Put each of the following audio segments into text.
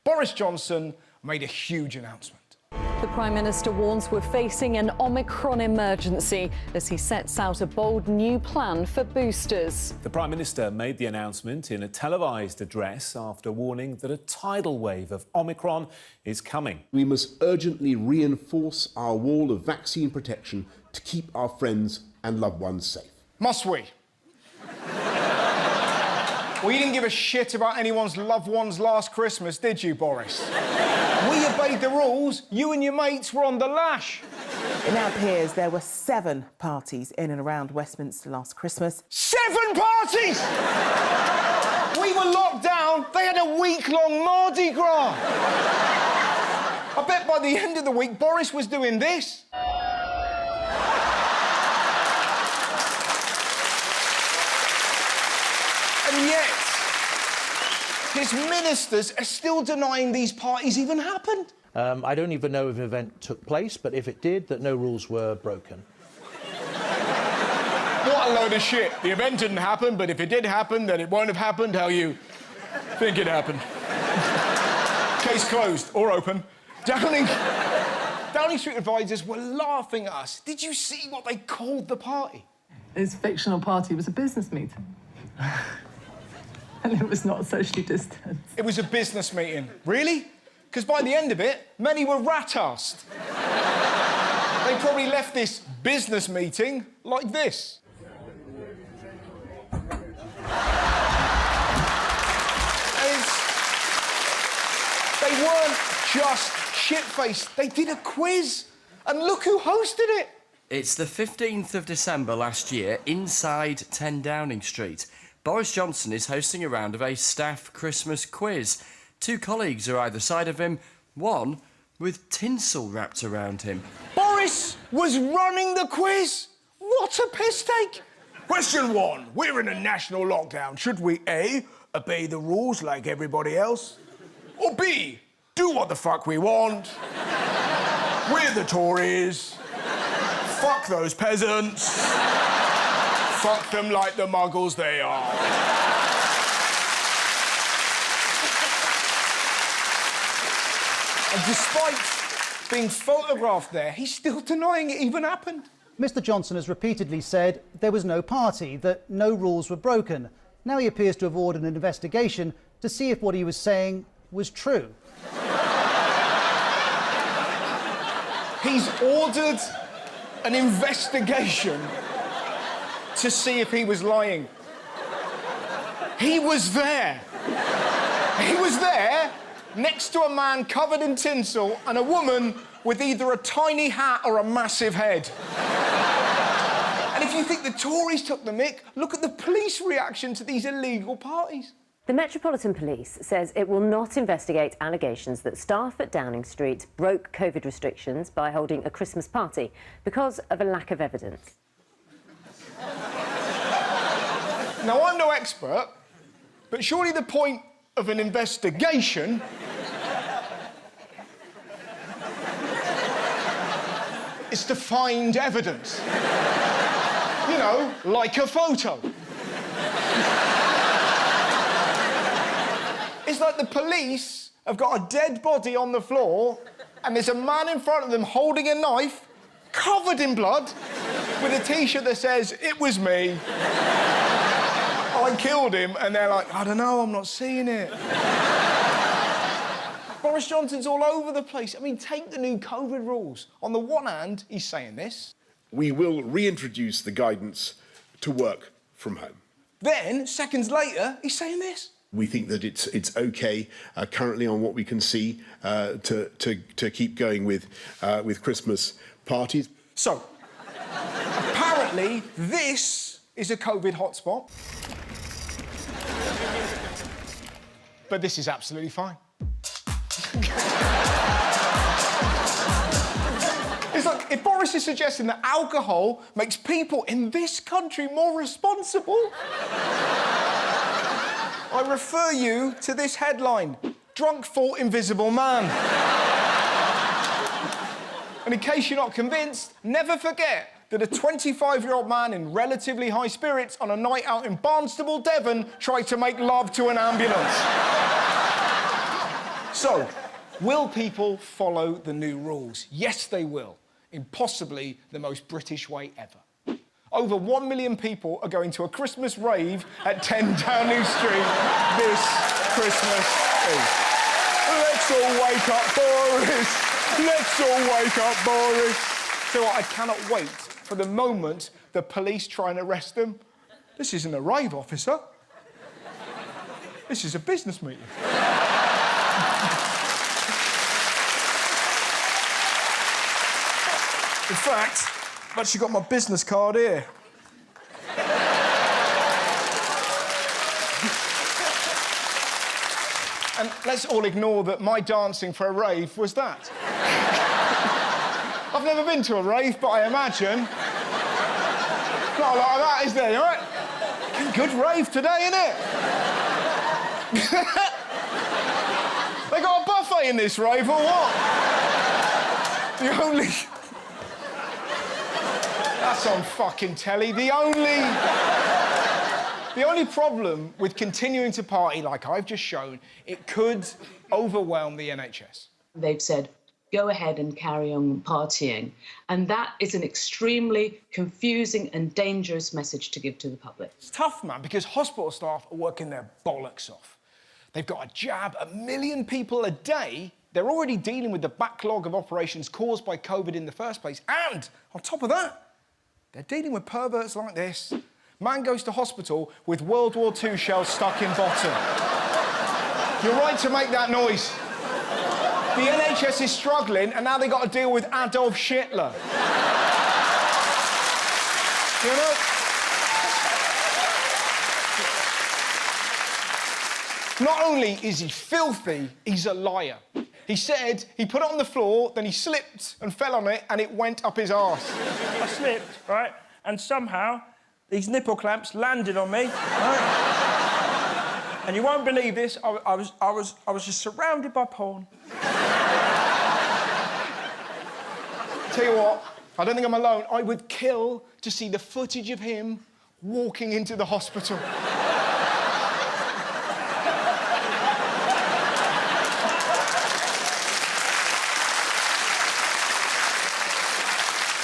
Boris Johnson made a huge announcement. The Prime Minister warns we're facing an Omicron emergency as he sets out a bold new plan for boosters. The Prime Minister made the announcement in a televised address after warning that a tidal wave of Omicron is coming. We must urgently reinforce our wall of vaccine protection to keep our friends and loved ones safe. Must we? Well, you didn't give a shit about anyone's loved ones last Christmas, did you, Boris? We obeyed the rules. You and your mates were on the lash. It now appears there were 7 parties in and around Westminster last Christmas. 7 parties! We were locked down. They had a week-long Mardi Gras. I bet by the end of the week, Boris was doing this. And yet, his ministers are still denying these parties even happened. I don't even know if an event took place, but if it did, that no rules were broken. What a load of shit. The event didn't happen, but if it did happen, then it won't have happened how you think it happened. Case closed, or open. Downing Street advisors were laughing at us. Did you see what they called the party? His fictional party was a business meeting. And it was not socially distanced. It was a business meeting. Really? Because by the end of it, many were rat-arsed. They probably left this business meeting like this. They weren't just shit-faced. They did a quiz. And look who hosted it. It's the 15th of December last year, inside 10 Downing Street. Boris Johnson is hosting a round of a staff Christmas quiz. 2 colleagues are either side of him, one with tinsel wrapped around him. Boris was running the quiz. What a piss take. Question 1. We're in a national lockdown. Should we A, obey the rules like everybody else? Or B, do what the fuck we want? We're the Tories. Fuck those peasants. Fuck them like the muggles they are. And despite being photographed there, he's still denying it even happened. Mr Johnson has repeatedly said there was no party, that no rules were broken. Now he appears to have ordered an investigation to see if what he was saying was true. He's ordered an investigation to see if he was lying. He was there. He was there next to a man covered in tinsel and a woman with either a tiny hat or a massive head. And if you think the Tories took the mick, look at the police reaction to these illegal parties. The Metropolitan Police says it will not investigate allegations that staff at Downing Street broke COVID restrictions by holding a Christmas party because of a lack of evidence. Now, I'm no expert, but surely the point of an investigation is to find evidence. You know, like a photo. It's like the police have got a dead body on the floor and there's a man in front of them holding a knife, covered in blood, with a T-shirt that says, "It was me. I killed him," and they're like, "I don't know, I'm not seeing it." Boris Johnson's all over the place. I mean, take the new COVID rules. On the one hand, he's saying this. We will reintroduce the guidance to work from home. Then, seconds later, he's saying this. We think that it's OK, currently on what we can see, to keep going with Christmas parties. So, apparently, this is a COVID hotspot. But this is absolutely fine. It's like, if Boris is suggesting that alcohol makes people in this country more responsible, I refer you to this headline, "Drunk Fought Invisible Man." And in case you're not convinced, never forget that a 25-year-old man in relatively high spirits on a night out in Barnstable, Devon, tried to make love to an ambulance. So, will people follow the new rules? Yes, they will, in possibly the most British way ever. Over 1 million people are going to a Christmas rave at 10 Downing Street this Christmas Eve. Let's all wake up, Boris! Let's all wake up, Boris! So I cannot wait for the moment the police try and arrest them. This isn't a rave, officer. This is a business meeting. In fact, I've actually got my business card here. And let's all ignore that my dancing for a rave was that. I've never been to a rave, but I imagine not a lot of that, is there, all right? Good rave today, innit? They got a buffet in this rave, or what? That's on fucking telly. The only problem with continuing to party like I've just shown, it could overwhelm the NHS. They've said, go ahead and carry on partying. And that is an extremely confusing and dangerous message to give to the public. It's tough, man, because hospital staff are working their bollocks off. They've got to jab 1 million people a day. They're already dealing with the backlog of operations caused by COVID in the first place. And on top of that, they're dealing with perverts like this. Man goes to hospital with World War II shells stuck in bottom. You're right to make that noise. The NHS is struggling, and now they've got to deal with Adolf Hitler. You know? Not only is he filthy, he's a liar. He said he put it on the floor, then he slipped and fell on it, and it went up his arse. I slipped, right? And somehow these nipple clamps landed on me, right? And you won't believe this, I was just surrounded by porn. Tell you what, I don't think I'm alone. I would kill to see the footage of him walking into the hospital.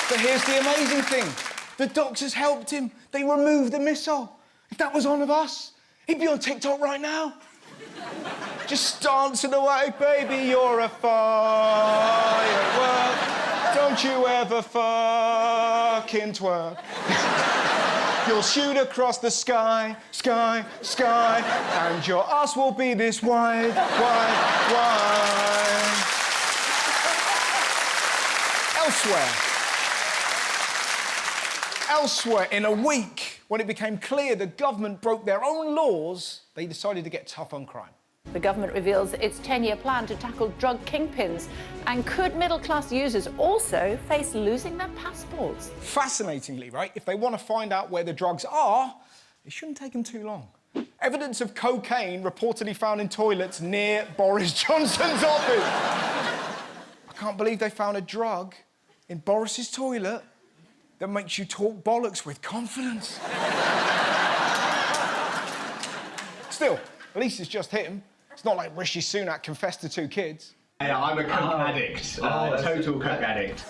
But here's the amazing thing. The doctors helped him. They removed the missile. If that was one of us, he'd be on TikTok right now. Just dancing away, baby, you're a firework. Don't you ever fucking twerk. You'll shoot across the sky, sky, sky, and your ass will be this wide, wide, wide. Elsewhere, in a week, when it became clear the government broke their own laws, they decided to get tough on crime. The government reveals its 10-year plan to tackle drug kingpins. And could middle-class users also face losing their passports? Fascinatingly, right, if they want to find out where the drugs are, it shouldn't take them too long. Evidence of cocaine reportedly found in toilets near Boris Johnson's office. I can't believe they found a drug in Boris's toilet that makes you talk bollocks with confidence. Still, at least it's just him. It's not like Rishi Sunak confessed to 2 kids. Yeah, I'm a coke addict. Total coke addict.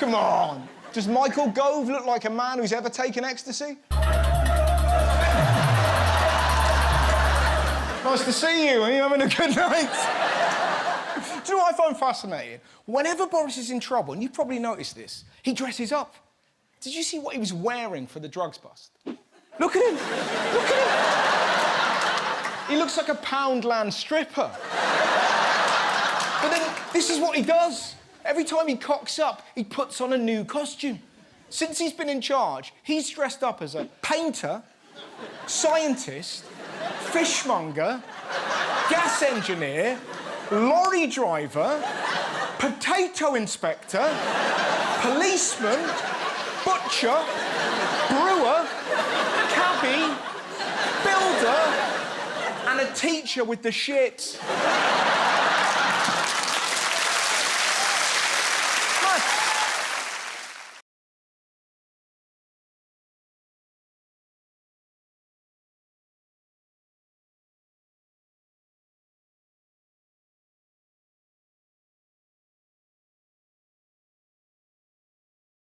Come on. Does Michael Gove look like a man who's ever taken ecstasy? Nice to see you. Are you having a good night? Do you know what I find fascinating? Whenever Boris is in trouble, and you've probably noticed this, he dresses up. Did you see what he was wearing for the drugs bust? Look at him! Look at him! He looks like a Poundland stripper. But then, this is what he does. Every time he cocks up, he puts on a new costume. Since he's been in charge, he's dressed up as a painter, scientist, fishmonger, gas engineer, lorry driver, potato inspector, policeman, butcher, brewer, cabbie, builder, and a teacher with the shits.